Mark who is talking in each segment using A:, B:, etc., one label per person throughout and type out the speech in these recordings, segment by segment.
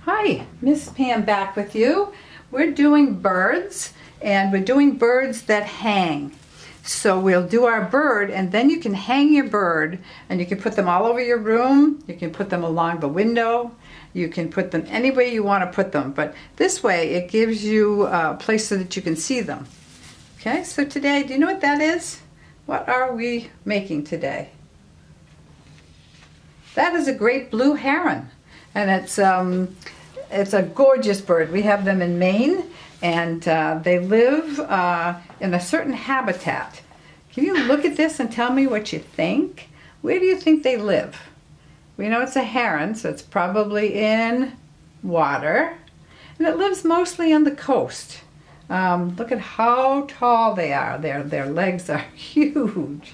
A: Hi, Miss Pam back with you. We're doing birds, and we're doing birds that hang. So we'll do our bird, and then you can hang your bird, and you can put them all over your room. You can put them along the window. You can put them any way you want to put them, but this way it gives you a place so that you can see them. Okay, so today, do you know what that is? What are we making today? That is a great blue heron, and it's a gorgeous bird. We have them in Maine, and they live in a certain habitat. Can you look at this and tell me what you think? Where do you think they live? We know it's a heron, so it's probably in water, and it lives mostly on the coast. Look at how tall they are. Their legs are huge,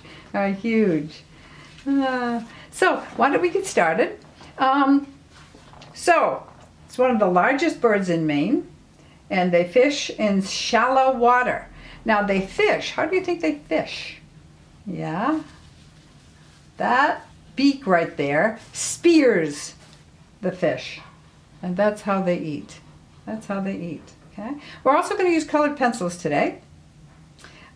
A: So why don't we get started? So it's one of the largest birds in Maine, and they fish in shallow water. Now they fish. How do you think they fish? Yeah, that beak right there spears the fish, and that's how they eat. That's how they eat. Okay. We're also going to use colored pencils today.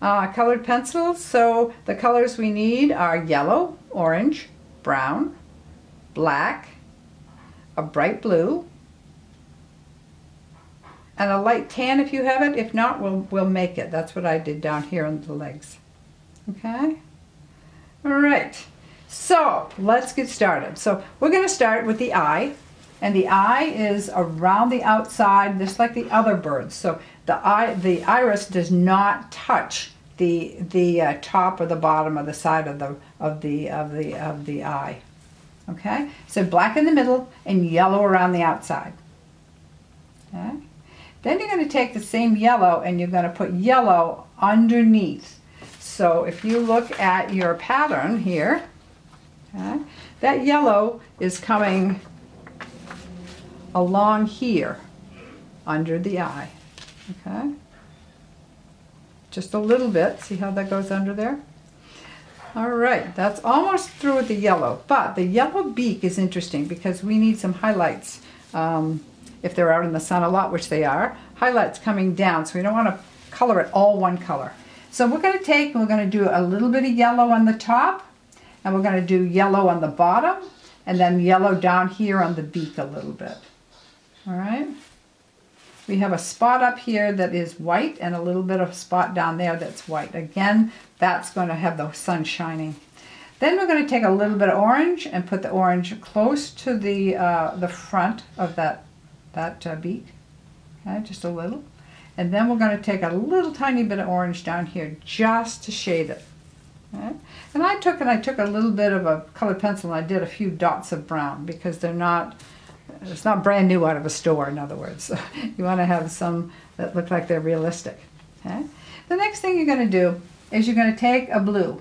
A: Colored pencils. So the colors we need are yellow, orange, brown, black, a bright blue, and a light tan if you have it. If not, we'll make it. That's what I did down here on the legs. Okay? All right. So let's get started. So we're going to start with the eye, and the eye is around the outside, just like the other birds. So the iris does not touch the top or the bottom or the side of the eye. Okay? So black in the middle and yellow around the outside. Okay? Then you're going to take the same yellow and you're going to put yellow underneath. So if you look at your pattern here, okay, that yellow is coming along here under the eye. Okay? Just a little bit. See how that goes under there? All right, that's almost through with the yellow, but the yellow beak is interesting because we need some highlights. If they're out in the sun a lot, which they are, highlights coming down, so we don't want to color it all one color. So we're going to do a little bit of yellow on the top, and we're going to do yellow on the bottom, and then yellow down here on the beak a little bit. All right? We have a spot up here that is white and a little bit of spot down there that's white. Again, that's going to have the sun shining. Then we're going to take a little bit of orange and put the orange close to the front of that beak. Okay, just a little. And then we're going to take a little tiny bit of orange down here just to shade it. Okay? And I took a little bit of a colored pencil and I did a few dots of brown because it's not brand new out of a store, in other words. So you want to have some that look like they're realistic. Okay? The next thing you're going to do is you're going to take a blue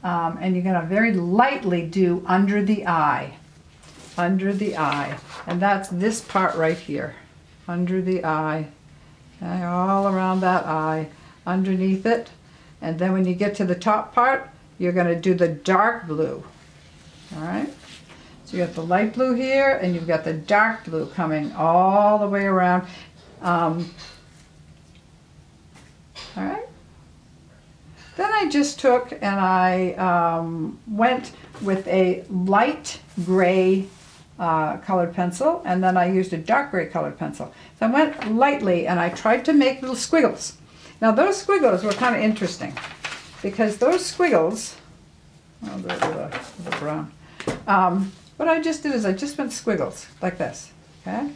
A: and you're going to very lightly do under the eye. Under the eye. And that's this part right here. Under the eye. Okay, all around that eye. Underneath it. And then when you get to the top part, you're going to do the dark blue. All right? So you got the light blue here, and you've got the dark blue coming all the way around. All right. Then I just took and I went with a light gray colored pencil, and then I used a dark gray colored pencil. So I went lightly and I tried to make little squiggles. Now those squiggles were kind of interesting because those squiggles, oh, the brown. What I just did is I just went squiggles like this. Okay?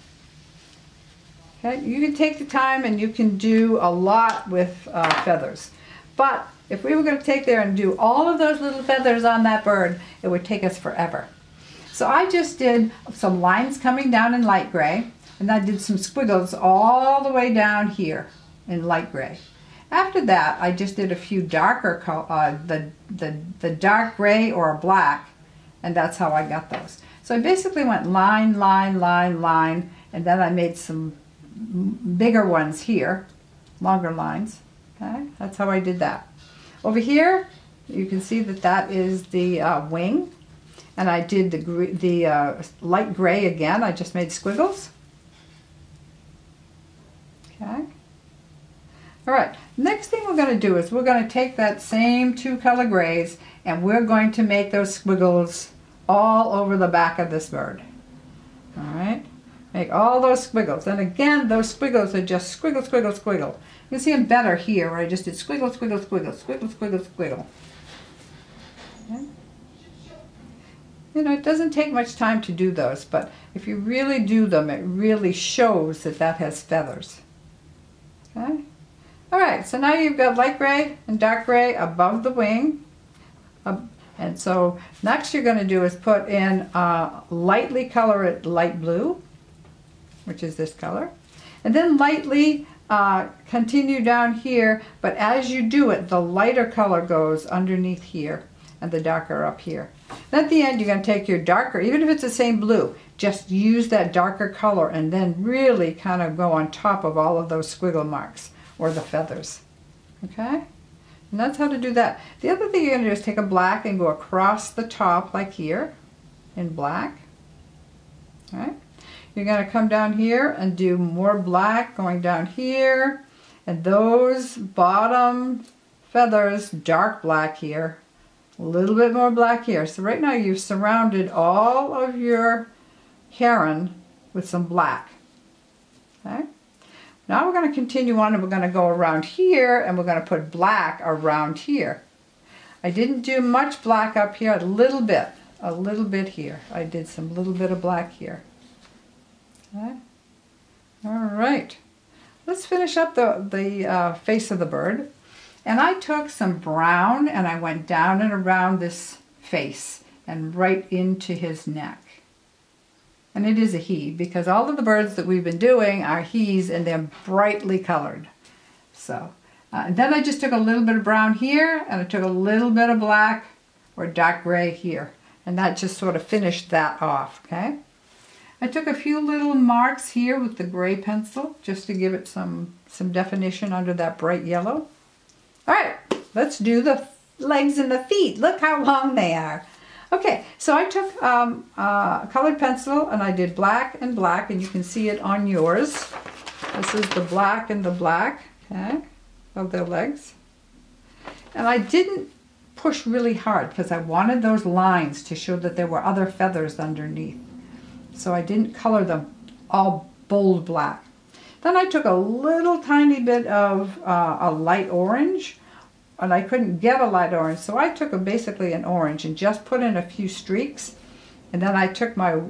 A: Okay, you can take the time and you can do a lot with feathers. But if we were going to take there and do all of those little feathers on that bird, it would take us forever. So I just did some lines coming down in light gray, and I did some squiggles all the way down here in light gray. After that, I just did a few darker, the dark gray or black, and that's how I got those. So I basically went line, line, line, line, and then I made some bigger ones here, longer lines. Okay, that's how I did that. Over here, you can see that that is the wing, and I did the light gray again. I just made squiggles. All right, next thing we're going to do is we're going to take that same 2 color grays and we're going to make those squiggles all over the back of this bird. All right, make all those squiggles. And again, those squiggles are just squiggle, squiggle, squiggle. You can see them better here where I just did squiggle, squiggle, squiggle, squiggle, squiggle, squiggle. Okay. You know, it doesn't take much time to do those, but if you really do them, it really shows that that has feathers. Okay. All right, so now you've got light gray and dark gray above the wing. And so next you're going to do is put in lightly color it light blue, which is this color. And then lightly continue down here, but as you do it, the lighter color goes underneath here and the darker up here. And at the end, you're going to take your darker, even if it's the same blue, just use that darker color and then really kind of go on top of all of those squiggle marks or the feathers. Okay? And that's how to do that. The other thing you're going to do is take a black and go across the top like here in black. All right? You're going to come down here and do more black going down here. And those bottom feathers, dark black here. A little bit more black here. So right now you've surrounded all of your heron with some black. Okay? Now we're going to continue on and we're going to go around here and we're going to put black around here. I didn't do much black up here, a little bit here. I did some little bit of black here. Okay. All right, let's finish up the face of the bird. And I took some brown and I went down and around this face and right into his neck. And it is a he, because all of the birds that we've been doing are he's and they're brightly colored. So, and then I just took a little bit of brown here and I took a little bit of black or dark gray here. And that just sort of finished that off, okay? I took a few little marks here with the gray pencil just to give it some definition under that bright yellow. All right, let's do the legs and the feet. Look how long they are. Okay, so I took a colored pencil and I did black, and you can see it on yours. This is the black, okay, of their legs. And I didn't push really hard because I wanted those lines to show that there were other feathers underneath. So I didn't color them all bold black. Then I took a little tiny bit of a light orange, and I couldn't get a light orange, so I took basically an orange and just put in a few streaks. And then I took my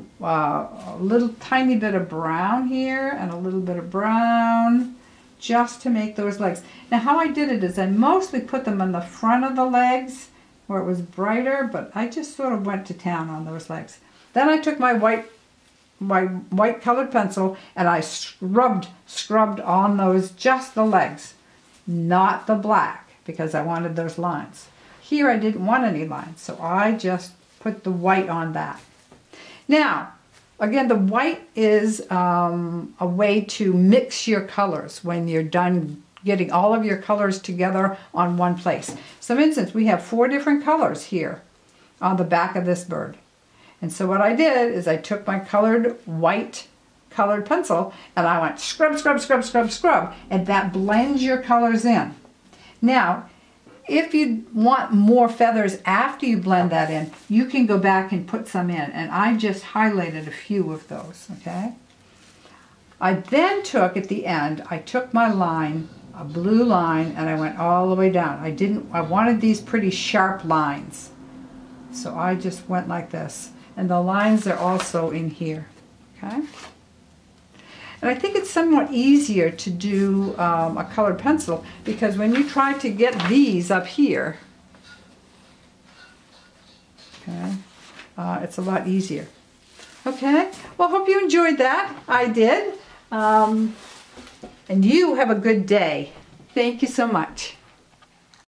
A: little tiny bit of brown here and a little bit of brown just to make those legs. Now how I did it is I mostly put them on the front of the legs where it was brighter, but I just sort of went to town on those legs. Then I took my white colored pencil and I scrubbed on those, just the legs, not the black, because I wanted those lines. Here I didn't want any lines, so I just put the white on that. Now, again, the white is a way to mix your colors when you're done getting all of your colors together on one place. So for instance, we have 4 different colors here on the back of this bird. And so what I did is I took my white colored pencil and I went scrub, scrub, scrub, scrub, scrub, and that blends your colors in. Now, if you want more feathers after you blend that in, you can go back and put some in. And I just highlighted a few of those, okay? I then took, at the end, I took my line, a blue line, and I went all the way down. I wanted these pretty sharp lines. So I just went like this. And the lines are also in here, okay? And I think it's somewhat easier to do a colored pencil because when you try to get these up here, okay, it's a lot easier. Okay, well, hope you enjoyed that. I did. And you have a good day. Thank you so much.